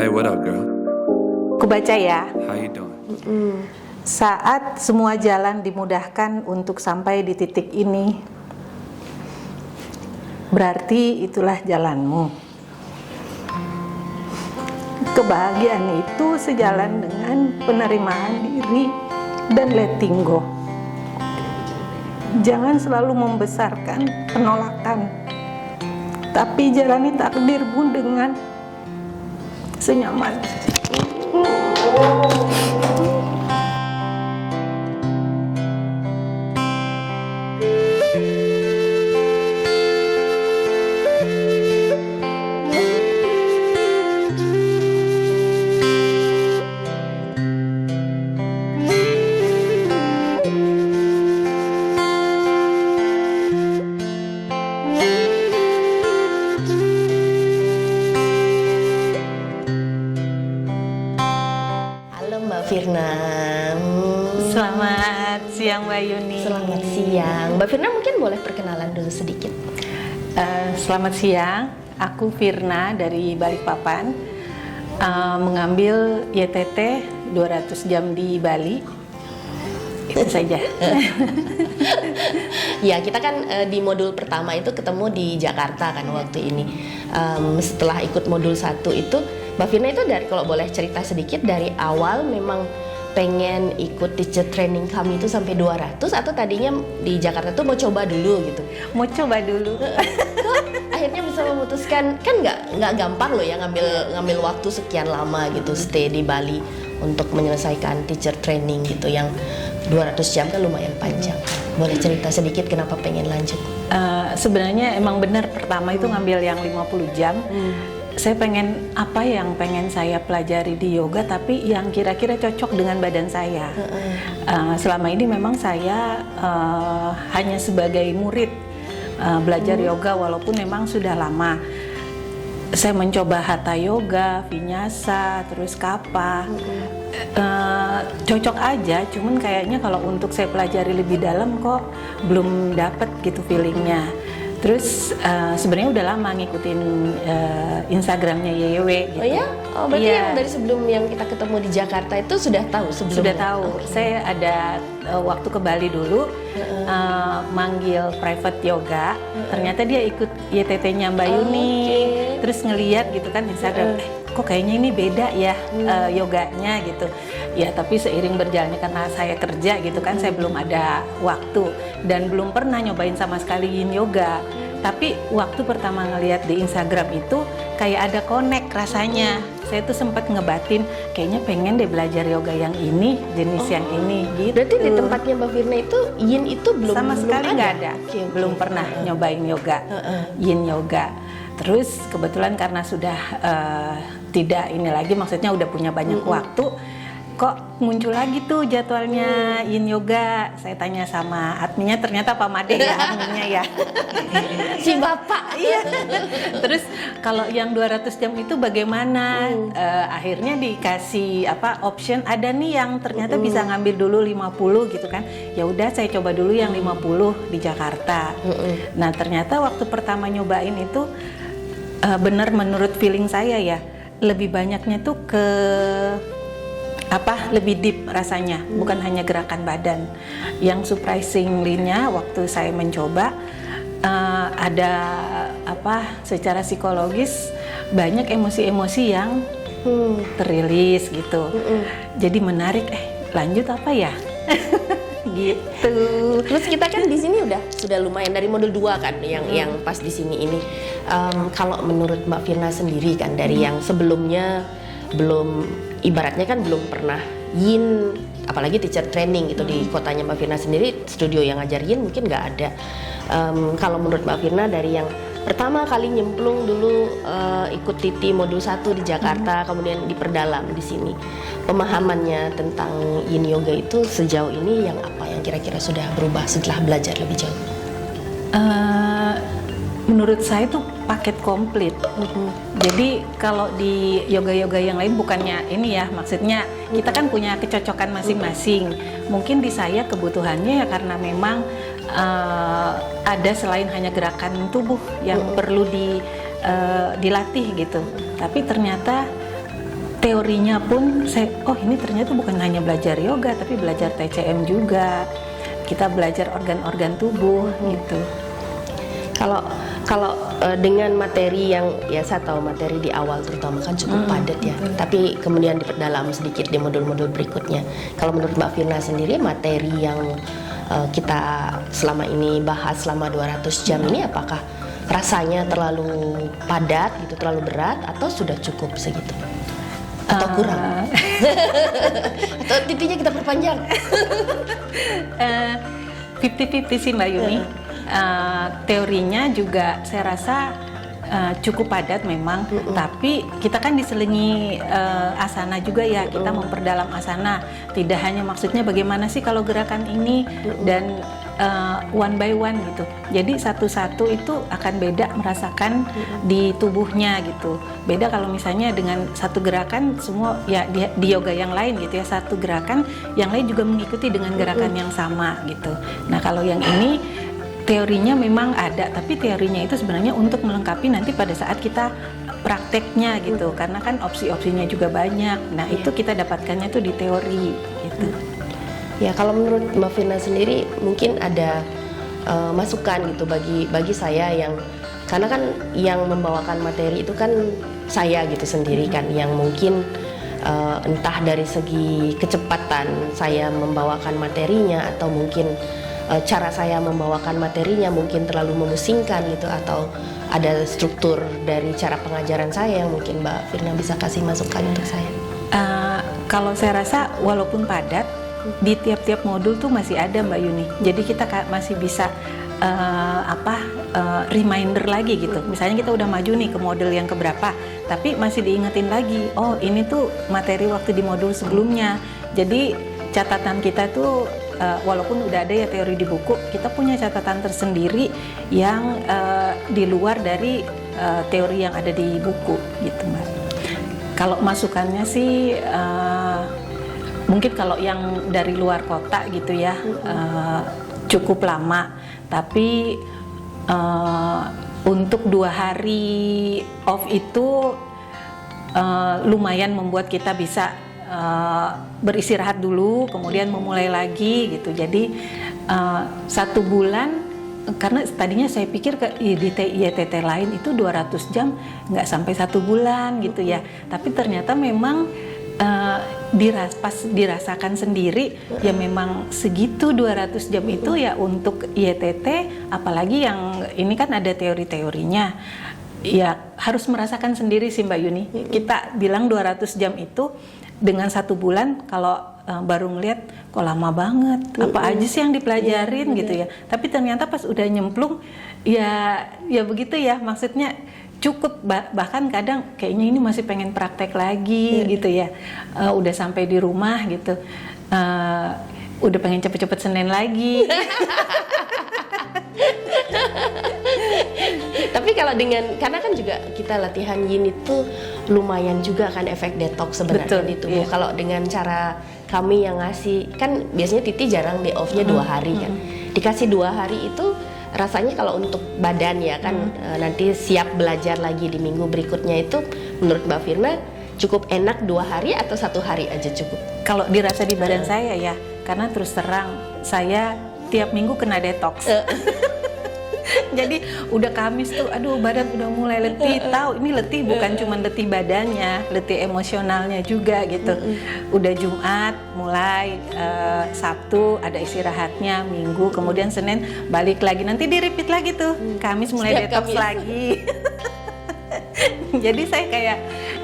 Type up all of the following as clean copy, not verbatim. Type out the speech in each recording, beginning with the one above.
Hey, what up, girl? Aku baca ya. How you doing? Saat semua jalan dimudahkan untuk sampai di titik ini, berarti itulah jalanmu. Kebahagiaan itu sejalan dengan penerimaan diri dan letting go. Jangan selalu membesarkan penolakan, tapi jalani takdirmu dengan senyaman. Halo Mbak Firna. Selamat siang Mbak Yuni. Selamat siang. Mbak Firna mungkin boleh perkenalan dulu sedikit. Selamat siang, aku Firna dari Balikpapan, mengambil YTT 200 jam di Bali. Itu saja. Ya, kita kan di modul pertama itu ketemu di Jakarta kan waktu ini. Setelah ikut modul 1 itu, Mbak Firna itu dari, kalau boleh cerita sedikit, dari awal memang pengen ikut teacher training kami itu sampai 200, atau tadinya di Jakarta tuh mau coba dulu gitu? Mau coba dulu. Kok akhirnya bisa memutuskan, kan nggak gampang loh ya ngambil waktu sekian lama gitu stay di Bali untuk menyelesaikan teacher training gitu yang 200 jam kan lumayan panjang. Boleh cerita sedikit kenapa pengen lanjut? Sebenarnya emang benar pertama itu ngambil yang 50 jam. Saya pengen apa yang pengen saya pelajari di yoga, tapi yang kira-kira cocok dengan badan saya. Selama ini memang saya hanya sebagai murid belajar yoga, walaupun memang sudah lama. Saya mencoba hatha yoga, vinyasa, terus kappa. Cocok aja, cuman kayaknya kalau untuk saya pelajari lebih dalam kok belum dapet gitu feelingnya. Terus sebenarnya udah lama ngikutin Instagramnya YYW gitu. Oh ya? Oh, berarti Iya. yang dari sebelum yang kita ketemu di Jakarta itu sudah tahu sebelumnya? Sudah tahu. Oke. Saya ada waktu ke Bali dulu, manggil private yoga. Ternyata dia ikut YTT-nya Mbak Yuni. Oke. Terus ngeliat gitu kan Instagram, kok kayaknya ini beda ya yoganya gitu. Ya tapi seiring berjalannya karena saya kerja gitu kan, saya belum ada waktu dan belum pernah nyobain sama sekali yin yoga. Tapi waktu pertama ngeliat di Instagram itu kayak ada connect rasanya. Saya tuh sempat ngebatin, kayaknya pengen deh belajar yoga yang ini, jenis yang ini gitu. Berarti di tempatnya Mbak Firna itu yin itu belum Sama sekali nggak ada. Oke. Belum pernah nyobain yoga, yin yoga. Terus kebetulan karena sudah tidak ini lagi, maksudnya udah punya banyak waktu, kok muncul lagi tuh jadwalnya yin yoga. Saya tanya sama adminnya, ternyata Pak Made ya adminnya ya. Si Bapak. Iya. Terus kalau yang 200 jam itu bagaimana? Akhirnya dikasih option, ada nih yang ternyata bisa ngambil dulu 50 gitu kan. Ya udah saya coba dulu yang 50 di Jakarta. Nah, ternyata waktu pertama nyobain itu bener menurut feeling saya ya, lebih banyaknya tuh ke lebih deep rasanya, bukan hanya gerakan badan. Yang surprisingly-nya waktu saya mencoba, ada secara psikologis banyak emosi-emosi yang terilis gitu. Jadi menarik, lanjut apa ya? Gitu. Terus kita kan di sini sudah lumayan dari modul 2 kan yang pas di sini ini. Kalau menurut Mbak Firna sendiri kan dari yang sebelumnya belum, ibaratnya kan belum pernah yin, apalagi teacher training gitu di kotanya Mbak Firna sendiri, studio yang ngajar yin mungkin nggak ada. Kalau menurut Mbak Firna dari yang pertama kali nyemplung dulu ikut TT modul 1 di Jakarta, kemudian diperdalam di sini, pemahamannya tentang yin yoga itu sejauh ini yang apa yang kira-kira sudah berubah setelah belajar lebih jauh? Menurut saya itu paket komplit. Jadi kalau di yoga-yoga yang lain bukannya ini ya, maksudnya kita kan punya kecocokan masing-masing. Mungkin di saya kebutuhannya ya karena memang ada selain hanya gerakan tubuh yang perlu dilatih gitu. Tapi ternyata teorinya pun oh ini ternyata bukan hanya belajar yoga tapi belajar TCM juga. Kita belajar organ-organ tubuh gitu. Kalau dengan materi yang ya saya tahu materi di awal terutama kan cukup padat ya. Tapi kemudian diperdalam sedikit di modul-modul berikutnya. Kalau menurut Mbak Firna sendiri materi yang kita selama ini bahas selama 200 jam ini apakah rasanya terlalu padat gitu, terlalu berat atau sudah cukup segitu? Atau kurang? Atau titiknya kita perpanjang? 50-50 sih Mbak Yuni. Teorinya juga saya rasa cukup padat memang, tapi kita kan diselingi asana juga ya, kita memperdalam asana. Tidak hanya maksudnya bagaimana sih kalau gerakan ini dan one by one gitu. Jadi satu-satu itu akan beda merasakan di tubuhnya gitu. Beda kalau misalnya dengan satu gerakan semua ya di yoga yang lain gitu ya, satu gerakan yang lain juga mengikuti dengan gerakan yang sama gitu. Nah kalau yang ini teorinya memang ada, tapi teorinya itu sebenarnya untuk melengkapi nanti pada saat kita prakteknya gitu, karena kan opsi-opsinya juga banyak. Nah itu kita dapatkannya tuh di teori gitu. Ya kalau menurut Mbak Firna sendiri mungkin ada masukan gitu bagi saya yang karena kan yang membawakan materi itu kan saya gitu sendiri kan yang mungkin entah dari segi kecepatan saya membawakan materinya atau mungkin cara saya membawakan materinya mungkin terlalu memusingkan gitu atau ada struktur dari cara pengajaran saya yang mungkin Mbak Firna bisa kasih masukan untuk saya. Kalau saya rasa walaupun padat di tiap-tiap modul tuh masih ada Mbak Yuni. Jadi kita masih bisa reminder lagi gitu. Misalnya kita udah maju nih ke modul yang keberapa, tapi masih diingetin lagi. Oh ini tuh materi waktu di modul sebelumnya. Jadi catatan kita tuh walaupun udah ada ya teori di buku, kita punya catatan tersendiri yang di luar dari teori yang ada di buku gitu Mbak. Kalau masukannya sih mungkin kalau yang dari luar kota gitu ya cukup lama, tapi untuk 2 hari off itu lumayan membuat kita bisa beristirahat dulu, kemudian memulai lagi gitu. Jadi 1 bulan, karena tadinya saya pikir di IETT lain itu 200 jam nggak sampai 1 bulan gitu ya, tapi ternyata memang pas dirasakan sendiri ya memang segitu 200 jam itu ya untuk IETT, apalagi yang ini kan ada teori-teorinya ya harus merasakan sendiri sih Mbak Yuni. Kita bilang 200 jam itu dengan 1 bulan kalau baru ngeliat kok lama banget, apa aja sih yang dipelajarin gitu ya, tapi ternyata pas udah nyemplung ya begitu ya, maksudnya cukup, bahkan kadang kayaknya ini masih pengen praktek lagi gitu ya. Udah sampai di rumah gitu udah pengen cepet-cepet Senin lagi. Tapi kalau karena kan juga kita latihan yin itu lumayan juga kan efek detox sebenarnya di tubuh. Kalau dengan cara kami yang ngasih, kan biasanya Titi jarang day off-nya 2 hari kan. Dikasih 2 hari itu rasanya kalau untuk badan ya kan nanti siap belajar lagi di minggu berikutnya itu menurut Mbak Firna cukup enak 2 hari atau 1 hari aja cukup? Kalau dirasa di badan saya ya, karena terus terang saya tiap minggu kena detox. Jadi udah Kamis tuh, aduh badan udah mulai letih. Tahu ini letih bukan cuma letih badannya, letih emosionalnya juga gitu. Udah Jumat mulai, Sabtu ada istirahatnya, Minggu kemudian Senin balik lagi, nanti di repeat lagi tuh, Kamis mulai Setiap detox Kamis lagi. Jadi saya kayak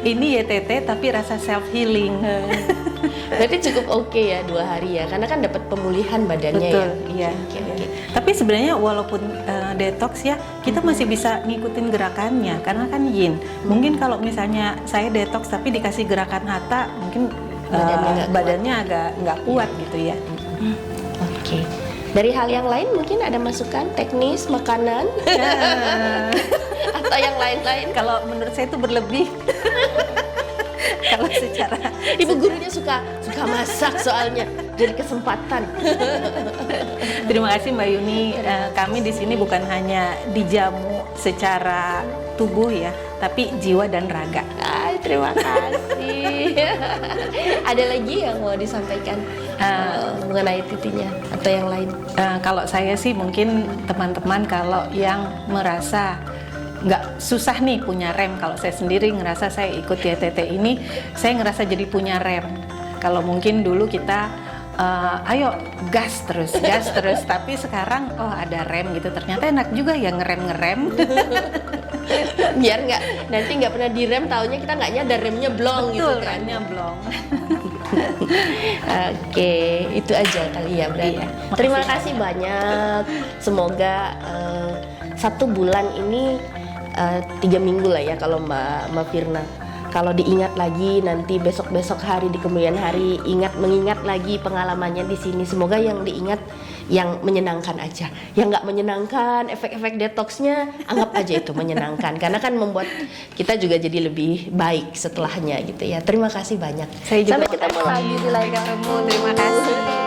ini YTT tapi rasa self healing. Berarti cukup oke ya 2 hari ya, karena kan dapat pemulihan badannya. Betul, ya. iya. Oke. Tapi sebenarnya walaupun detox ya, kita masih bisa ngikutin gerakannya karena kan yin. Mungkin kalau misalnya saya detox tapi dikasih gerakan hatha, mungkin badannya agak nggak kuat gitu ya. Oke. Dari hal yang lain mungkin ada masukan teknis makanan atau yang lain-lain? Kalau menurut saya itu berlebih. Kalau secara Ibu gurunya suka masak soalnya, jadi kesempatan. Terima kasih Mbak Yuni. Kami di sini bukan hanya dijamu secara tubuh ya, tapi jiwa dan raga. Ay, terima kasih. Ada lagi yang mau disampaikan mengenai titinya atau yang lain? Kalau saya sih mungkin teman-teman kalau yang merasa nggak susah nih punya rem, kalau saya sendiri ngerasa saya ikut YTT ini, saya ngerasa jadi punya rem. Kalau mungkin dulu kita ayo gas terus, tapi sekarang oh ada rem gitu, ternyata enak juga ya ngerem. Biar nanti nggak pernah direm, taunya kita nggak nyadar remnya blong. Betul, gitu kan. remnya blong. Oke, itu aja kali ya berarti. Iya, Terima kasih banyak. Semoga 1 bulan ini 3 minggu lah ya kalau Mbak Firna. Kalau diingat lagi nanti besok hari di kemudian hari mengingat lagi pengalamannya di sini. Semoga yang diingat yang menyenangkan aja. Yang nggak menyenangkan, efek-efek detoksnya anggap aja itu menyenangkan. Karena kan membuat kita juga jadi lebih baik setelahnya gitu ya. Terima kasih banyak. Saya juga Sampai ketemu lagi di lain ketemu. Terima kasih.